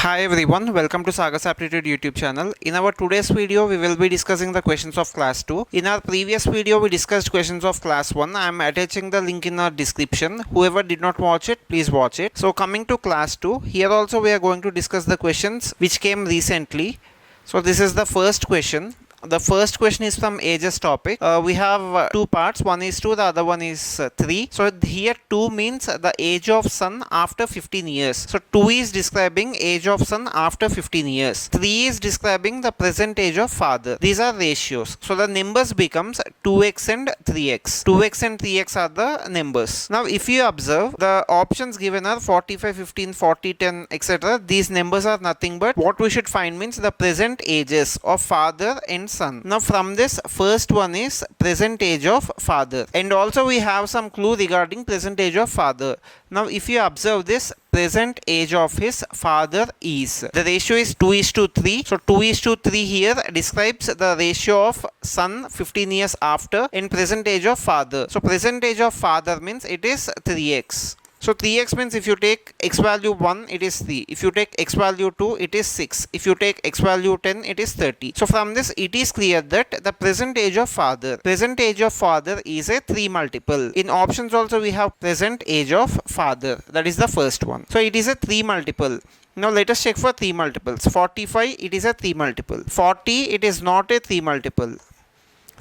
Hi everyone, welcome to Sagas Aptitude YouTube channel. In our today's video, we will be discussing the questions of class 2. In our previous video, we discussed questions of class 1. I am attaching the link in our description. Whoever did not watch it, please watch it. So coming to class 2, here also we are going to discuss the questions which came recently. So this is the first question. The first question is from ages topic. We have two parts. One is 2, the other one is 3. So here 2 means the age of son after 15 years. So 2 is describing age of son after 15 years. 3 is describing the present age of father. These are ratios. So the numbers becomes 2x and 3x. 2x and 3x are the numbers. Now if you observe, the options given are 45, 15, 40, 10, etc. These numbers are nothing but what we should find means the present ages of father and son. Now from this, first one is present age of father, and also we have some clue regarding present age of father. Now if you observe this, present age of his father is, the ratio is 2:3. So 2:3 here describes the ratio of son 15 years after and present age of father. So present age of father means it is 3x. So 3x means if you take x value 1, it is 3. If you take x value 2, it is 6. If you take x value 10, it is 30. So from this, it is clear that the present age of father is a 3 multiple. In options also we have present age of father. That is the first one. So it is a 3 multiple. Now let us check for 3 multiples. 45, it is a 3 multiple. 40, it is not a 3 multiple.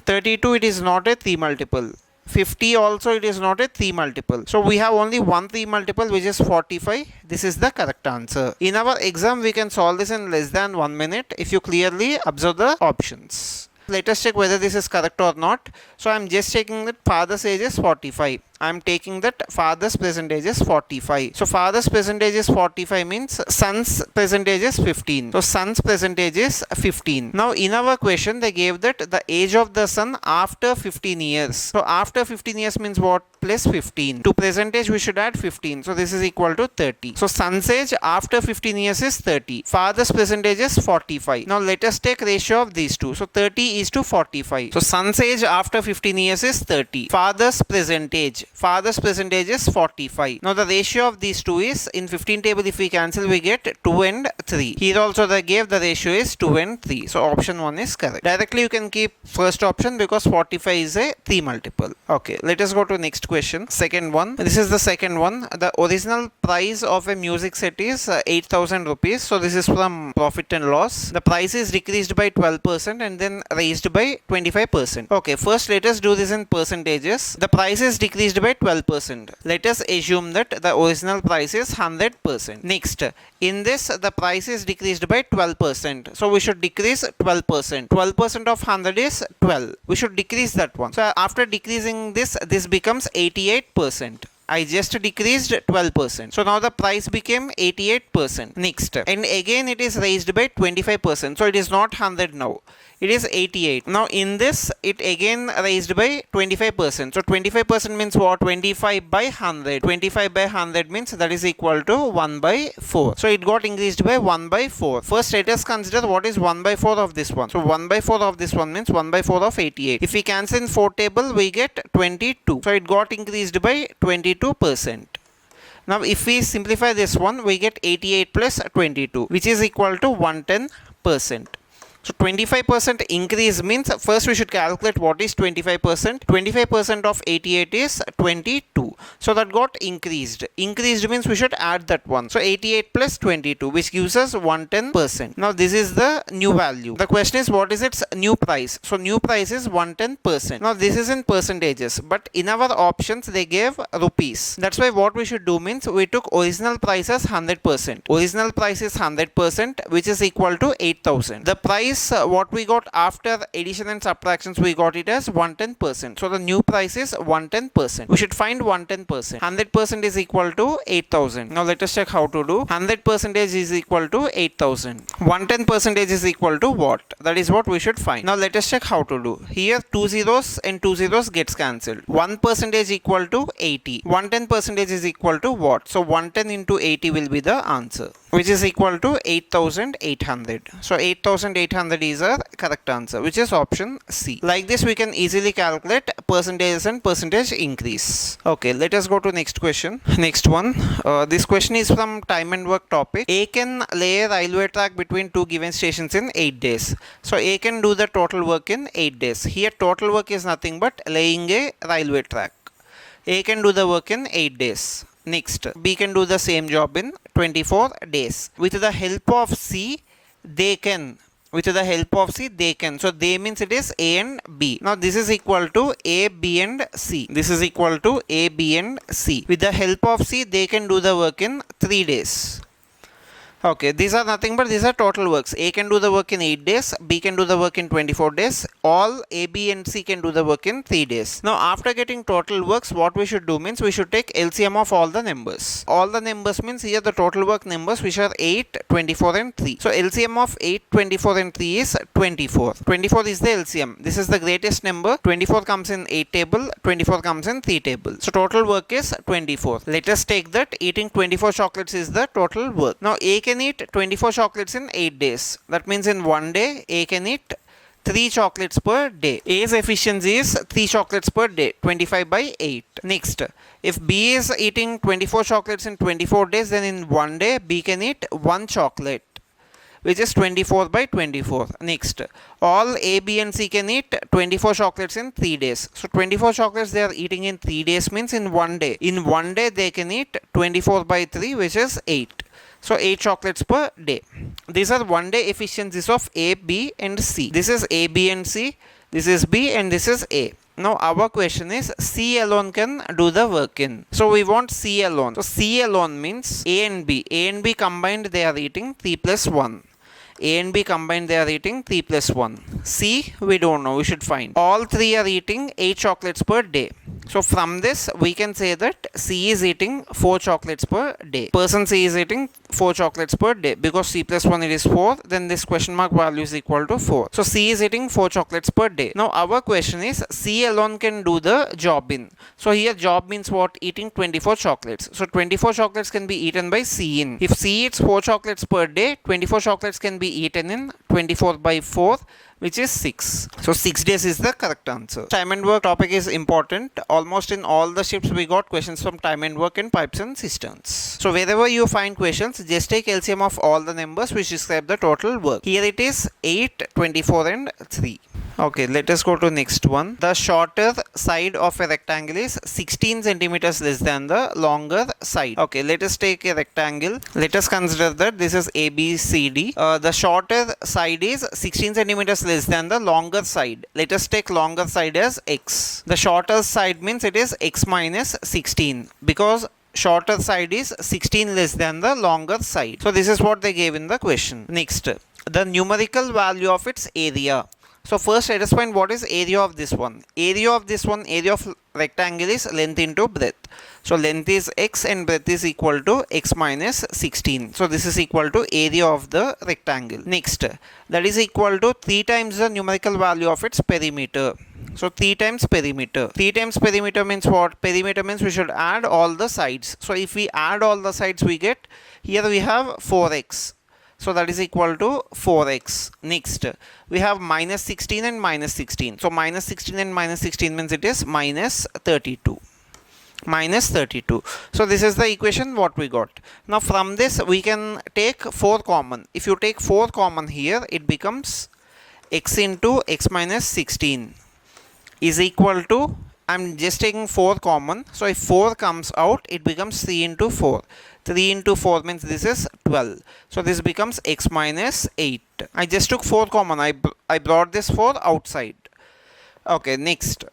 32, it is not a 3 multiple. 50 also it is not a 3 multiple. So we have only one 3 multiple, which is 45. This is the correct answer. In our exam we can solve this in less than 1 minute if you clearly observe the options. Let us check whether this is correct or not. So I am just checking that father's age is 45. I am taking that father's present age is 45. So father's present age is 45 means son's present age is 15. So son's present age is 15. Now in our question they gave that the age of the son after 15 years. So after 15 years means what? Plus 15. To present age we should add 15. So this is equal to 30. So son's age after 15 years is 30. Father's present age is 45. Now let us take ratio of these two. So 30 is to 45. So son's age after 15 years is 30. Father's present age is 45. Now the ratio of these two is, in 15 table if we cancel we get 2 and 3. Here also they gave the ratio is 2 and 3. So option 1 is correct. Directly you can keep first option because 45 is a 3 multiple. Okay, let us go to next question. Second one. This is the second one. The original price of a music set is 8,000 rupees. So this is from profit and loss. The price is decreased by 12% and then raised by 25%. Okay, first let us do this in percentages. The price is decreased by 12%. Let us assume that the original price is 100%. Next, in this the price is decreased by 12%. So we should decrease 12%. 12% of 100 is 12. We should decrease that one. So after decreasing this becomes 88%. I just decreased 12%. So now the price became 88%. Next, and again it is raised by 25%. So it is not 100 now. It is 88. Now in this it again raised by 25%. So 25% means what? 25 by 100. 25 by 100 means that is equal to 1 by 4. So it got increased by 1 by 4. First let us consider what is 1 by 4 of this one. So 1 by 4 of this one means 1 by 4 of 88. If we cancel in 4 table we get 22. So it got increased by 22%. Now if we simplify this one we get 88 plus 22 which is equal to 110%. So 25% increase means first we should calculate what is 25%. 25% of 88 is 22. So that got increased. Increased means we should add that one. So 88 plus 22 which gives us 110%. Now this is the new value. The question is what is its new price? So new price is 110%. Now this is in percentages, but in our options they gave rupees. That's why what we should do means we took original price as 100%. Original price is 100% which is equal to 8,000. The price what we got after addition and subtractions we got it as 110%. So the new price is 110%. We should find 110%. 100% is equal to 8,000. Now let us check how to do. 100% is equal to 8,000. 110% is equal to what? That is what we should find. Now let us check how to do. Here 2 zeros and 2 zeros gets cancelled. 1% is equal to 80. 110% is equal to what? So 110 into 80 will be the answer. which is equal to 8800. So 8800 is our correct answer, which is option C. Like this we can easily calculate percentage and percentage increase. Okay, let us go to next question. Next one, this question is from time and work topic. A can lay a railway track between two given stations in 8 days. So A can do the total work in 8 days. Here total work is nothing but laying a railway track. A can do the work in 8 days. Next, B can do the same job in 24 days. With the help of C, they can. With the help of C, they can. So, they means it is A and B. Now, this is equal to A, B and C. This is equal to A, B and C. With the help of C, they can do the work in 3 days. Okay, these are nothing but these are total works. A can do the work in 8 days, B can do the work in 24 days, all A, B and C can do the work in 3 days. Now after getting total works, what we should do means we should take LCM of all the numbers. All the numbers means here the total work numbers which are 8, 24 and 3. So LCM of 8, 24 and 3 is 24. 24 is the LCM. This is the greatest number. 24 comes in 8 table, 24 comes in 3 table. So total work is 24. Let us take that eating 24 chocolates is the total work. Now A can eat 24 chocolates in 8 days. That means in one day A can eat 3 chocolates per day. A's efficiency is 3 chocolates per day, 25 by 8. Next, if B is eating 24 chocolates in 24 days, then in one day B can eat 1 chocolate, which is 24 by 24. Next, all A, B and C can eat 24 chocolates in 3 days. So 24 chocolates they are eating in 3 days means in one day. In one day they can eat 24 by 3, which is 8. So 8 chocolates per day. These are one day efficiencies of A, B and C. This is A, B and C. This is B and this is A. Now our question is C alone can do the work in. So we want C alone. So C alone means A and B. A and B combined they are eating 3 plus 1. A and B combined they are eating 3 plus 1. C we don't know, we should find. All 3 are eating 8 chocolates per day. So from this we can say that C is eating 4 chocolates per day. Person C is eating 4 chocolates per day, because C plus 1 it is 4, then this question mark value is equal to 4. So C is eating 4 chocolates per day. Now our question is C alone can do the job in. So here job means what? Eating 24 chocolates. So 24 chocolates can be eaten by C in. If C eats 4 chocolates per day, 24 chocolates can be eaten in 24 by 4, which is 6. So 6 days is the correct answer. Time and work topic is important. Almost in all the shifts we got questions from time and work in pipes and cisterns. So wherever you find questions, just take LCM of all the numbers which describe the total work. Here it is 8, 24 and 3. Okay, let us go to next one. The shorter side of a rectangle is 16 centimeters less than the longer side. Okay, let us take a rectangle. Let us consider that this is ABCD. The shorter side is 16 centimeters less than the longer side. Let us take longer side as X. The shorter side means it is X minus 16, because shorter side is 16 less than the longer side. So this is what they gave in the question. Next, the numerical value of its area. So first let us find what is area of this one. Area of this one, area of rectangle is length into breadth. So length is X and breadth is equal to X minus 16. So this is equal to area of the rectangle. Next, that is equal to 3 times the numerical value of its perimeter. So 3 times perimeter. 3 times perimeter means what? Perimeter means we should add all the sides. So if we add all the sides, we get, here we have 4x. So that is equal to 4x. Next, we have minus 16 and minus 16. So minus 16 and minus 16 means it is minus 32. Minus 32. So this is the equation what we got. Now from this we can take 4 common. If you take 4 common here, it becomes x into x minus 16 is equal to, I'm just taking 4 common. So if 4 comes out, it becomes 3 into 4. 3 into 4 means this is 12. So this becomes x minus 8. I just took 4 common. I brought this 4 outside. Okay, next.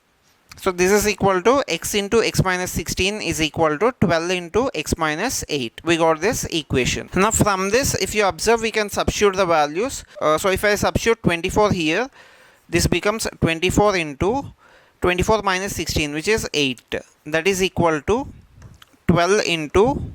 So this is equal to x into x minus 16 is equal to 12 into x minus 8. We got this equation. Now from this, if you observe, we can substitute the values. So if I substitute 24 here, this becomes 24 into 24 minus 16, which is 8. That is equal to 12 into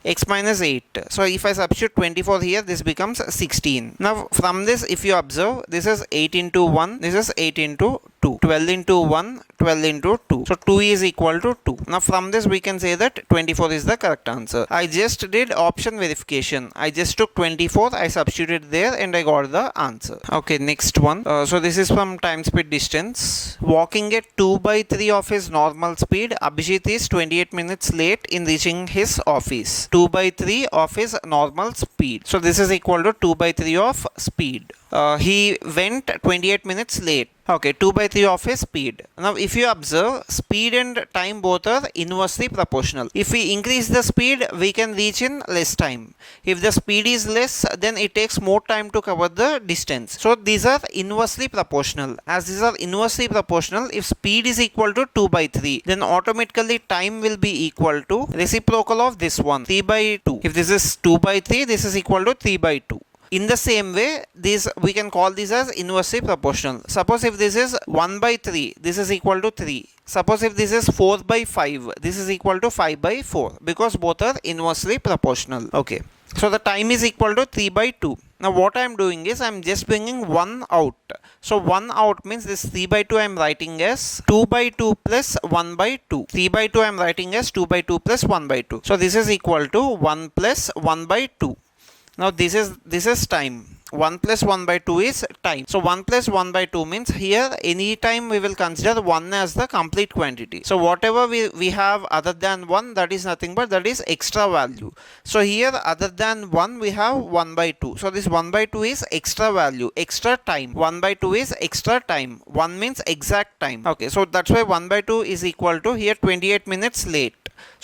x minus 8. So if I substitute 24 here, this becomes 16. Now from this, if you observe, this is 8 into 1, this is 8 into 2. 2. 12 into 1, 12 into 2. So 2 is equal to 2. Now from this we can say that 24 is the correct answer. I just did option verification. I just took 24, I substituted there and I got the answer. Okay, next one. So this is from time speed distance. Walking at 2/3 of his normal speed, Abhijit is 28 minutes late in reaching his office. 2/3 of his normal speed. So this is equal to 2/3 of speed. He went 28 minutes late. Okay, 2/3 of his speed. Now if you observe, speed and time both are inversely proportional. If we increase the speed, we can reach in less time. If the speed is less, then it takes more time to cover the distance. So these are inversely proportional. As these are inversely proportional, if speed is equal to 2/3, then automatically time will be equal to reciprocal of this one, 3/2. If this is 2/3, this is equal to 3/2. In the same way, we can call this as inversely proportional. Suppose if this is 1/3, this is equal to 3. Suppose if this is 4/5, this is equal to 5/4, because both are inversely proportional. Okay. So the time is equal to 3/2. Now what I am doing is I am just bringing 1 out. So 1 out means this 3/2 I am writing as 2/2 plus 1/2. 3/2 I am writing as 2/2 plus 1/2. So this is equal to 1 plus 1/2. Now this is time. 1 plus 1/2 is time. So 1 plus 1/2 means here any time we will consider 1 as the complete quantity. So whatever we have other than 1, that is nothing but that is extra value. So here other than 1 we have 1/2. So this 1/2 is extra value, extra time. 1/2 is extra time. 1 means exact time. Okay, so that's why 1/2 is equal to here 28 minutes late.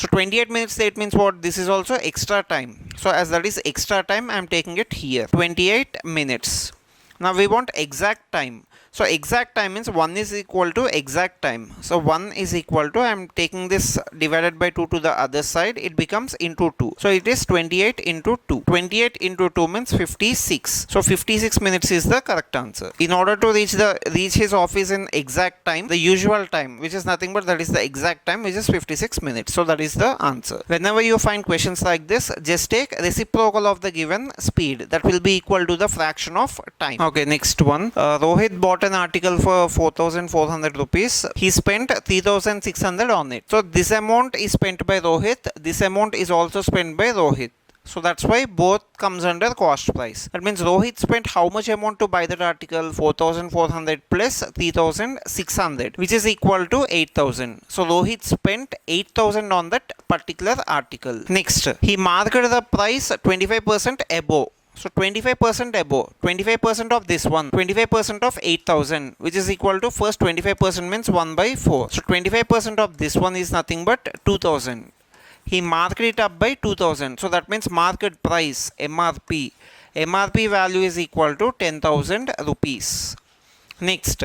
So 28 minutes late means what? This is also extra time. So as that is extra time, I am taking it here. 28 minutes. Now we want exact time. So exact time means 1 is equal to exact time. So 1 is equal to, I am taking this divided by 2 to the other side, it becomes into 2. So it is 28 into 2. 28 into 2 means 56. So 56 minutes is the correct answer. In order to reach his office in exact time, the usual time, which is nothing but that is the exact time, which is 56 minutes. So that is the answer. Whenever you find questions like this, just take reciprocal of the given speed. That will be equal to the fraction of time. Okay, next one. Rohit bought an article for 4,400 rupees. He spent 3,600 on it. So this amount is spent by Rohit. This amount is also spent by Rohit. So that's why both comes under cost price. That means Rohit spent how much amount to buy that article? 4,400 plus 3,600, which is equal to 8,000. So Rohit spent 8,000 on that particular article. Next, he marked the price 25% above. So 25% above, 25% of this one, 25% of 8,000, which is equal to, first 25% means 1/4. So 25% of this one is nothing but 2,000. He marked it up by 2,000. So that means market price, MRP. MRP value is equal to 10,000 rupees. Next.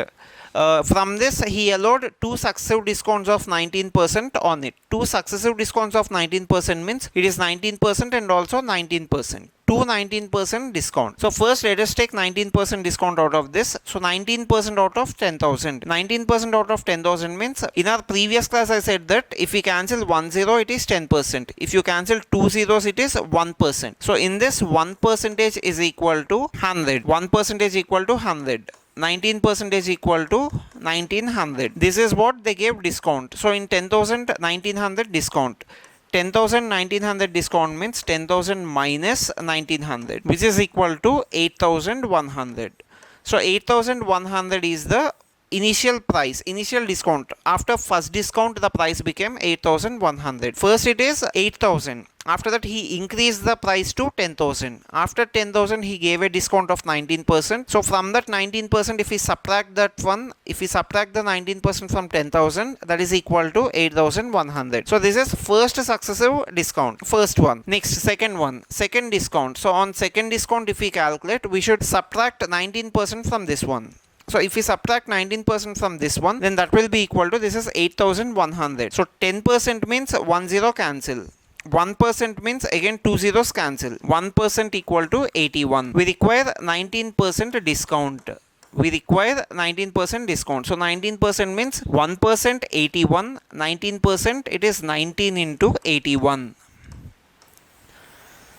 From this, he allowed 2 successive discounts of 19% on it. 2 successive discounts of 19% means it is 19% and also 19%. 19% discount. So first let us take 19% discount out of this. So 19% out of 10,000. 19% out of 10,000 means, in our previous class I said that if we cancel 1 0, it is 10%. If you cancel 2 zeros, it is 1%. So in this, 1% is equal to 100. 1% equal to 100. 19% equal to 1900. This is what they gave discount. So in 10,000, 1900 discount. 10,000 1900 discount means 10,000 minus 1900, which is equal to 8,100. So 8,100 is the initial price, initial discount. After first discount, the price became 8,100. First it is 8,000. After that, he increased the price to 10,000. After 10,000, he gave a discount of 19%. So from that 19%, if we subtract that one, if we subtract the 19% from 10,000, that is equal to 8,100. So this is first successive discount, first one. Next, second one, second discount. So on second discount, if we calculate, we should subtract 19% from this one. So if we subtract 19% from this one, then that will be equal to, this is 8,100. So 10% means 1 0 cancel. 1% means again 2 zeros cancel. 1% equal to 81. We require 19% discount. We require 19% discount. So 19% means 1% 81. 19% it is 19 into 81.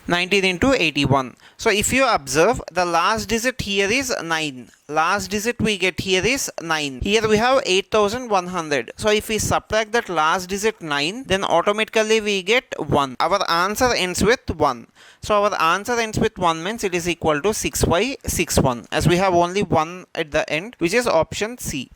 19 into 81. So if you observe, the last digit here is 9. Last digit we get here is 9. Here we have 8100. So if we subtract that last digit 9, then automatically we get 1. Our answer ends with 1. So our answer ends with 1 means it is equal to 6y61, as we have only 1 at the end, which is option C.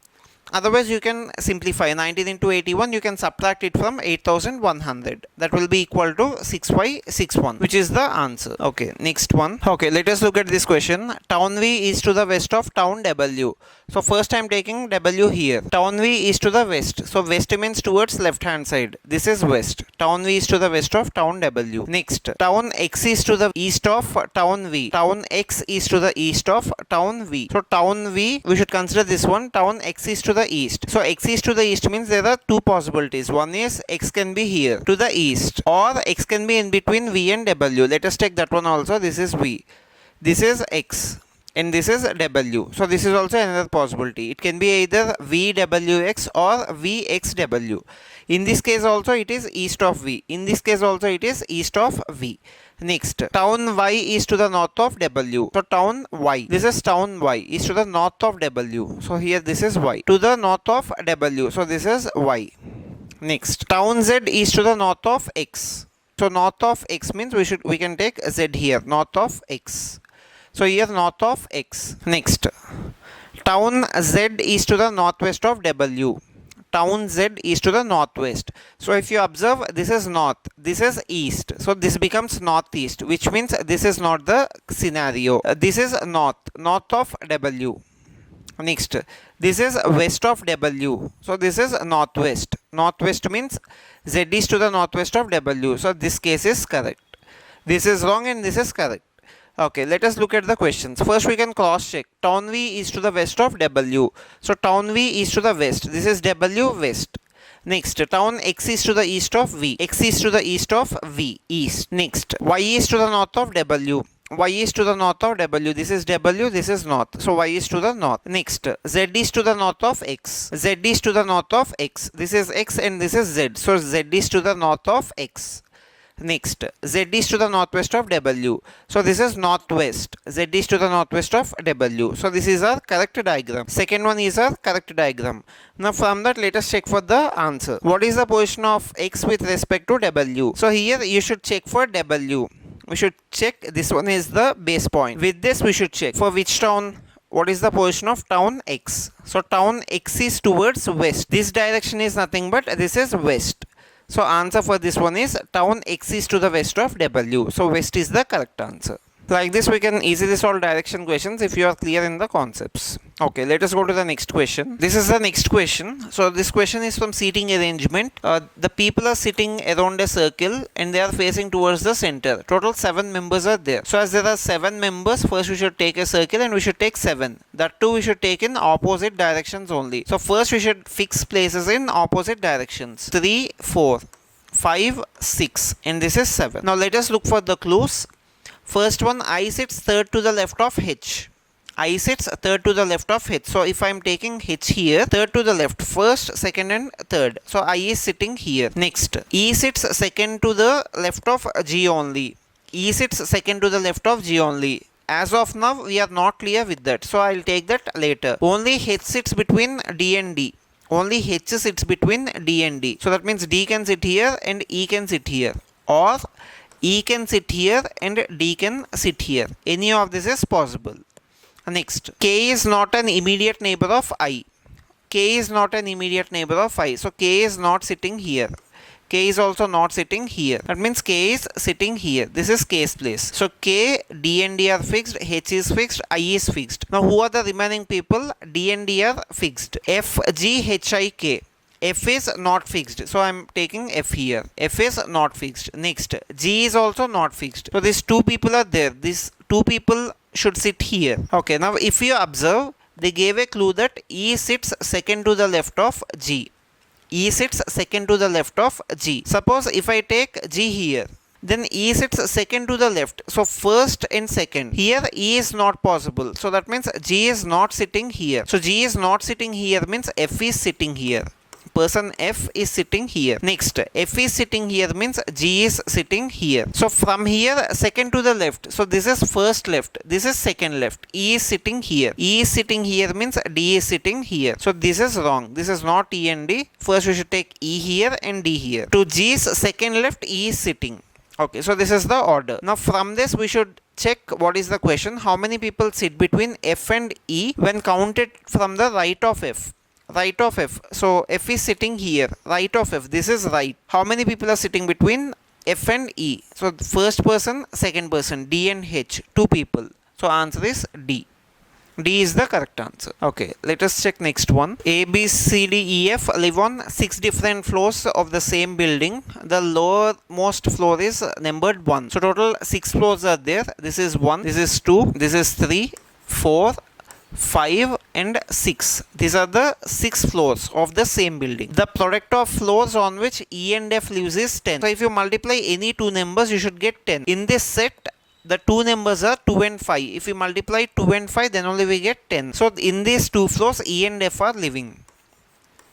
Otherwise, you can simplify 19 into 81, you can subtract it from 8100. That will be equal to 6y61, which is the answer. Okay, next one. Okay, let us look at this question. Town V is to the west of town W. So first I am taking W here. Town V is to the west. So west means towards left hand side. This is west. Town V is to the west of town W. Next, town X is to the east of town V. Town X is to the east of town V. So town V, we should consider this one. Town X is to the east. So X is to the east means there are two possibilities. One is X can be here to the east, or X can be in between V and W. Let us take that one also. This is V. This is X. And this is W. So this is also another possibility. It can be either VWX or VXW. In this case also it is east of V. In this case also it is east of V. Next, town Y is to the north of W. So town Y, this is town Y, is to the north of W. So here this is Y. To the north of W. So this is Y. Next, town Z is to the north of X. So north of X means we can take Z here, north of X. So here north of X. Next, town Z is to the northwest of W. Town Z is to the northwest. So if you observe, this is north, this is east. So this becomes northeast, which means this is not the scenario. This is north of W. Next, this is west of W. So this is northwest. Northwest means Z is to the northwest of W. So this case is correct. This is wrong and this is correct. Okay, let us look at the questions. First we can cross check. Town V is to the west of W. So town V is to the west. This is W west. Next, town X is to the east of V. X is to the east of V, east. Next, Y is to the north of W. Y is to the north of W. This is W, this is north. So Y is to the north. Next, Z is to the north of X. Z is to the north of X. This is X and this is Z. So Z is to the north of X. Next, Z is to the northwest of W. So this is northwest. Z is to the northwest of W. So this is our correct diagram. Second one is our correct diagram. Now from that, let us check for the answer. What is the position of X with respect to W? So here you should check for W. We should check, this one is the base point. With this we should check for which town. What is the position of town X? So town X is towards west. This direction is nothing but this is west. So answer for this one is town X is to the west of W. So west is the correct answer. Like this we can easily solve direction questions if you are clear in the concepts. Okay, let us go to the next question. This is the next question. So this question is from seating arrangement. The people are sitting around a circle and they are facing towards the center. Total 7 members are there. So as there are 7 members, first we should take a circle and we should take 7. That too we should take in opposite directions only. So first we should fix places in opposite directions. 3, 4, 5, 6 and this is 7. Now let us look for the clues. First one, I sits third to the left of H. I sits third to the left of H. So if I am taking H here, third to the left, first, second and third. So I is sitting here. Next, E sits second to the left of G only. E sits second to the left of G only. As of now, we are not clear with that. So I will take that later. Only H sits between D and D. Only H sits between D and D. So that means D can sit here and E can sit here. Or E can sit here and D can sit here. Any of this is possible. Next, K is not an immediate neighbor of I. K is not an immediate neighbor of I. So K is not sitting here. K is also not sitting here. That means K is sitting here. This is K's place. So K, D and D are fixed. H is fixed. I is fixed. Now who are the remaining people? D and D are fixed. F, G, H, I, K. F is not fixed. So I am taking F here. F is not fixed. Next, G is also not fixed. So these 2 people are there. These 2 people should sit here. Okay, now if you observe, they gave a clue that E sits second to the left of G. E sits second to the left of G. Suppose if I take G here, then E sits second to the left. So first and second. Here E is not possible. So that means G is not sitting here. So G is not sitting here means F is sitting here. Person F is sitting here. Next, F is sitting here means G is sitting here. So from here, second to the left. So this is first left. This is second left. E is sitting here. E is sitting here means D is sitting here. So this is wrong. This is not E and D. First we should take E here and D here. To G's second left, E is sitting. Okay, so this is the order. Now from this we should check what is the question. How many people sit between F and E when counted from the right of F? Right of F. So F is sitting here. Right of F. This is right. How many people are sitting between F and E? So first person, second person, D and H. 2 people. So answer is D. D is the correct answer. Okay, let us check next one. A, B, C, D, E, F live on 6 different floors of the same building. The lowermost floor is numbered 1. So total 6 floors are there. This is 1, this is 2, this is 3, 4, 5 and 6. These are the 6 floors of the same building. The product of floors on which E and F lives is 10. So if you multiply any 2 numbers, you should get 10. In this set, the 2 numbers are 2 and 5. If we multiply 2 and 5, then only we get 10. So in these 2 floors, E and F are living.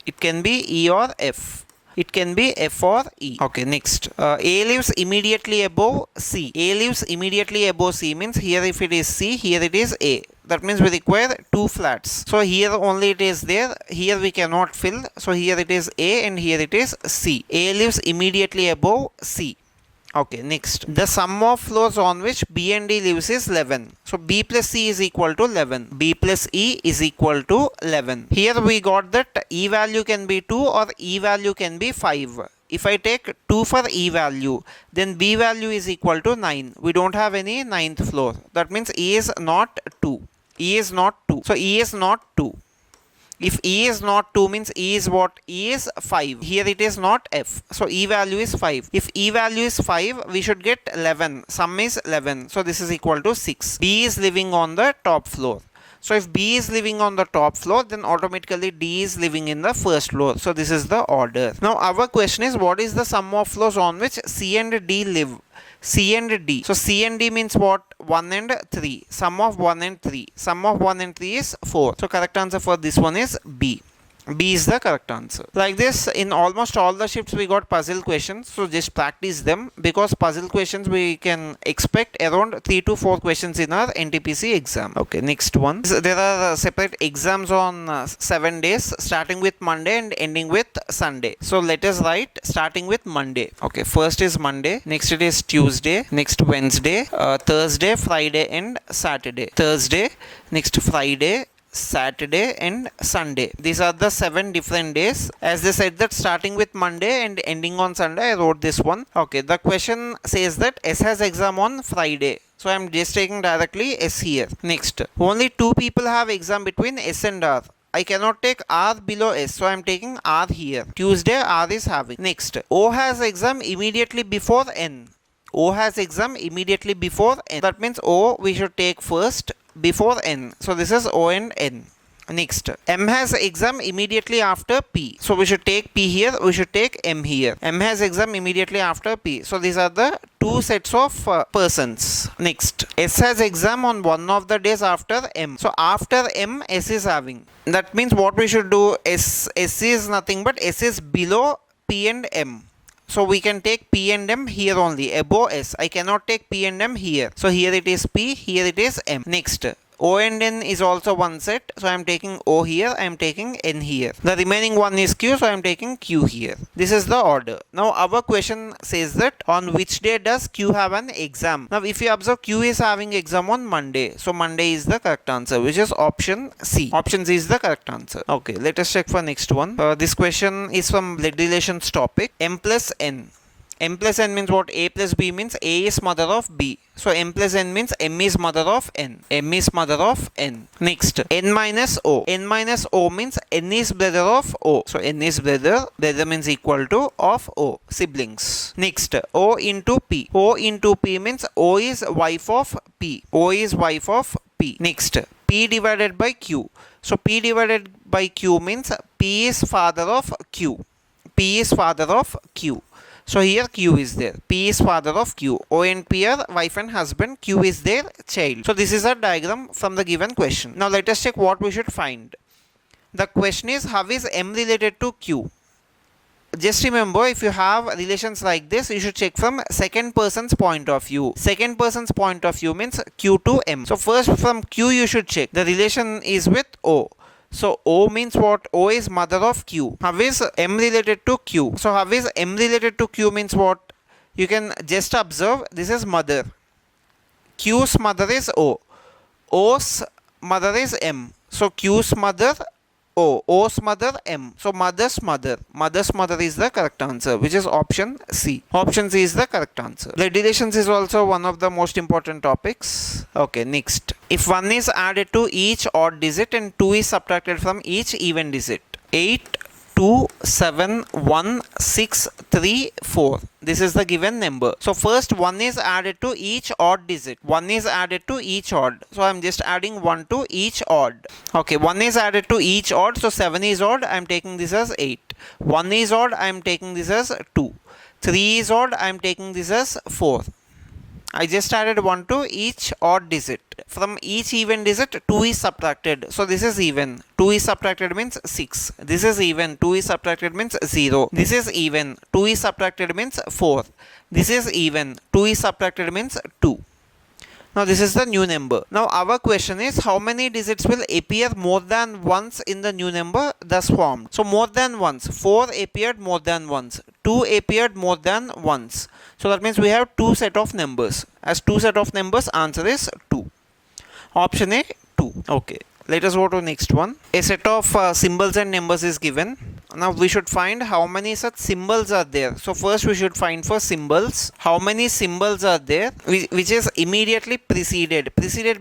It can be E or F. It can be F or E. Okay, next. A lives immediately above C. A lives immediately above C means here if it is C, here it is A. That means we require 2 flats. So here only it is there. Here we cannot fill. So here it is A and here it is C. A lives immediately above C. Okay, next. The sum of floors on which B and D lives is 11. So B plus C is equal to 11. B plus E is equal to 11. Here we got that E value can be 2 or E value can be 5. If I take 2 for E value, then B value is equal to 9. We don't have any 9th floor. That means E is not 2. E is not 2. So E is not 2. If E is not 2 means E is what? E is 5. Here it is not F. So E value is 5. If E value is 5, we should get 11. Sum is 11. So this is equal to 6. B is living on the top floor. So if B is living on the top floor, then automatically D is living in the first floor. So this is the order. Now our question is, what is the sum of floors on which C and D live? C and D. So C and D means what? 1 and 3. Sum of 1 and 3. Sum of 1 and 3 is 4. So correct answer for this one is B. B is the correct answer. Like this, in almost all the shifts we got puzzle questions. So just practice them, because puzzle questions we can expect around 3 to 4 questions in our NTPC exam. Okay, next one. There are separate exams on 7 days, starting with Monday and ending with Sunday. So let us write starting with Monday. Okay, first is Monday, next it is Tuesday, next Wednesday, Thursday, Friday and Saturday. Thursday, next Friday, Saturday and Sunday. These are the 7 different days. As they said that starting with Monday and ending on Sunday, I wrote this one. Okay, the question says that S has exam on Friday. So I am just taking directly S here. Next, only 2 people have exam between S and R. I cannot take R below S, so I am taking R here. Tuesday R is having. Next, O has exam immediately before N. O has exam immediately before N. That means O we should take first before N. So this is O and N. Next, M has exam immediately after P. So we should take P here, we should take M here. M has exam immediately after P. So these are the 2 sets of persons. Next, S has exam on one of the days after M. So after M, S is having. That means what we should do, S is nothing but S is below P and M. So we can take P and M here only, above S. I cannot take P and M here. So here it is P, here it is M. Next, O and N is also one set. So I am taking O here, I am taking N here. The remaining one is Q, so I am taking Q here. This is the order. Now our question says that on which day does Q have an exam? Now if you observe, Q is having exam on Monday. So Monday is the correct answer, which is option C. Option C is the correct answer. Okay, let us check for next one. This question is from blood relations topic. M plus N. M plus N means what? A plus B means A is mother of B. So M plus N means M is mother of N. M is mother of N. Next, N minus O. N minus O means N is brother of O. So N is brother. Brother means equal to of O. Siblings. Next, O into P. O into P means O is wife of P. O is wife of P. Next, P divided by Q. So P divided by Q means P is father of Q. P is father of Q. So here Q is there. P is father of Q. O and P are wife and husband. Q is their child. So this is a diagram from the given question. Now let us check what we should find. The question is, how is M related to Q? just remember, if you have relations like this, you should check from second person's point of view. Second person's point of view means Q to M. So first from Q you should check the relation is with O. So O means what? O is mother of Q. How is M related to Q? So how is M related to Q means what? You can just observe, this is mother. Q's mother is O. O's mother is M. So Q's mother O. O's mother M. So mother's mother. Mother's mother is the correct answer, which is option C. Option C is the correct answer. Blood relations is also one of the most important topics. Okay, next. If 1 is added to each odd digit and 2 is subtracted from each even digit. 8, 2, 7, 1, 6, 3, 4. This is the given number. So first 1 is added to each odd digit. 1 is added to each odd. So I'm just adding 1 to each odd. Okay, 1 is added to each odd. So 7 is odd. I'm taking this as 8. 1 is odd. I'm taking this as 2. 3 is odd. I'm taking this as 4. I just added 1 to each odd digit. From each even digit, 2 is subtracted. So this is even. 2 is subtracted means 6. This is even. 2 is subtracted means 0. This is even. 2 is subtracted means 4. This is even. 2 is subtracted means 2. Now this is the new number. Now our question is, how many digits will appear more than once in the new number thus formed? So more than once. 4 appeared more than once. 2 appeared more than once. So that means we have 2 set of numbers. As 2 set of numbers, answer is 2. Option A, 2. Okay. Let us go to next one. A set of symbols and numbers is given. Now we should find how many such symbols are there. So first we should find for symbols. How many symbols are there which is immediately preceded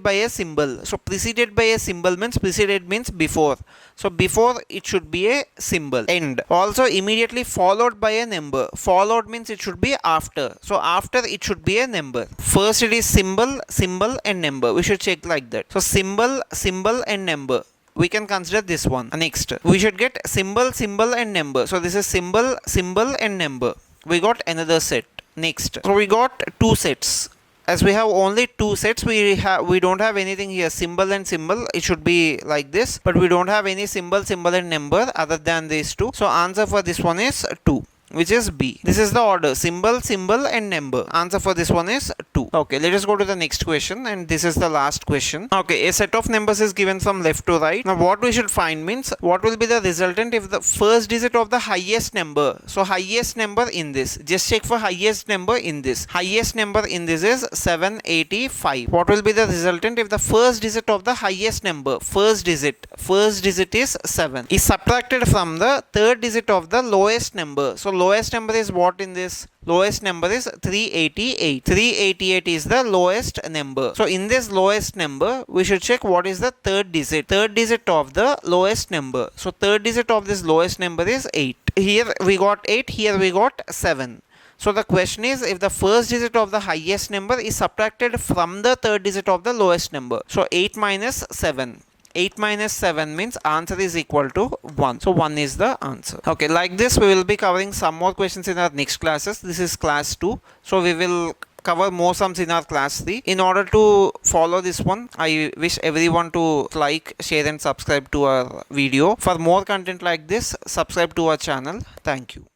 by a symbol. So preceded by a symbol means preceded means before. So before it should be a symbol. And also immediately followed by a number. Followed means it should be after. So after it should be a number. First it is symbol, symbol and number. We should check like that. So symbol, symbol and number. We can consider this one. Next, we should get symbol, symbol and number. So this is symbol, symbol and number. We got another set. Next, so we got 2 sets. As we have only 2 sets, we don't have anything here. Symbol and symbol. It should be like this. But we don't have any symbol, symbol and number other than these 2. So answer for this one is 2. Which is B. This is the order. Symbol, symbol and number. Answer for this one is 2. Okay, let us go to the next question, and this is the last question. Okay, a set of numbers is given from left to right. Now what we should find means what will be the resultant if the first digit of the highest number. So highest number in this. Just check for highest number in this. Highest number in this is 785. What will be the resultant if the first digit of the highest number, first digit is 7, is subtracted from the third digit of the lowest number. So lowest number is what in this? Lowest number is 388. 388 is the lowest number. So in this lowest number, we should check what is the third digit. Third digit of the lowest number. So third digit of this lowest number is 8. Here we got 8. Here we got 7. So the question is, if the first digit of the highest number is subtracted from the third digit of the lowest number. So 8 minus 7. 8 minus 7 means answer is equal to 1. So 1 is the answer. Okay, like this we will be covering some more questions in our next classes. This is class 2. So we will cover more sums in our class 3. In order to follow this one, I wish everyone to like, share and subscribe to our video. For more content like this, subscribe to our channel. Thank you.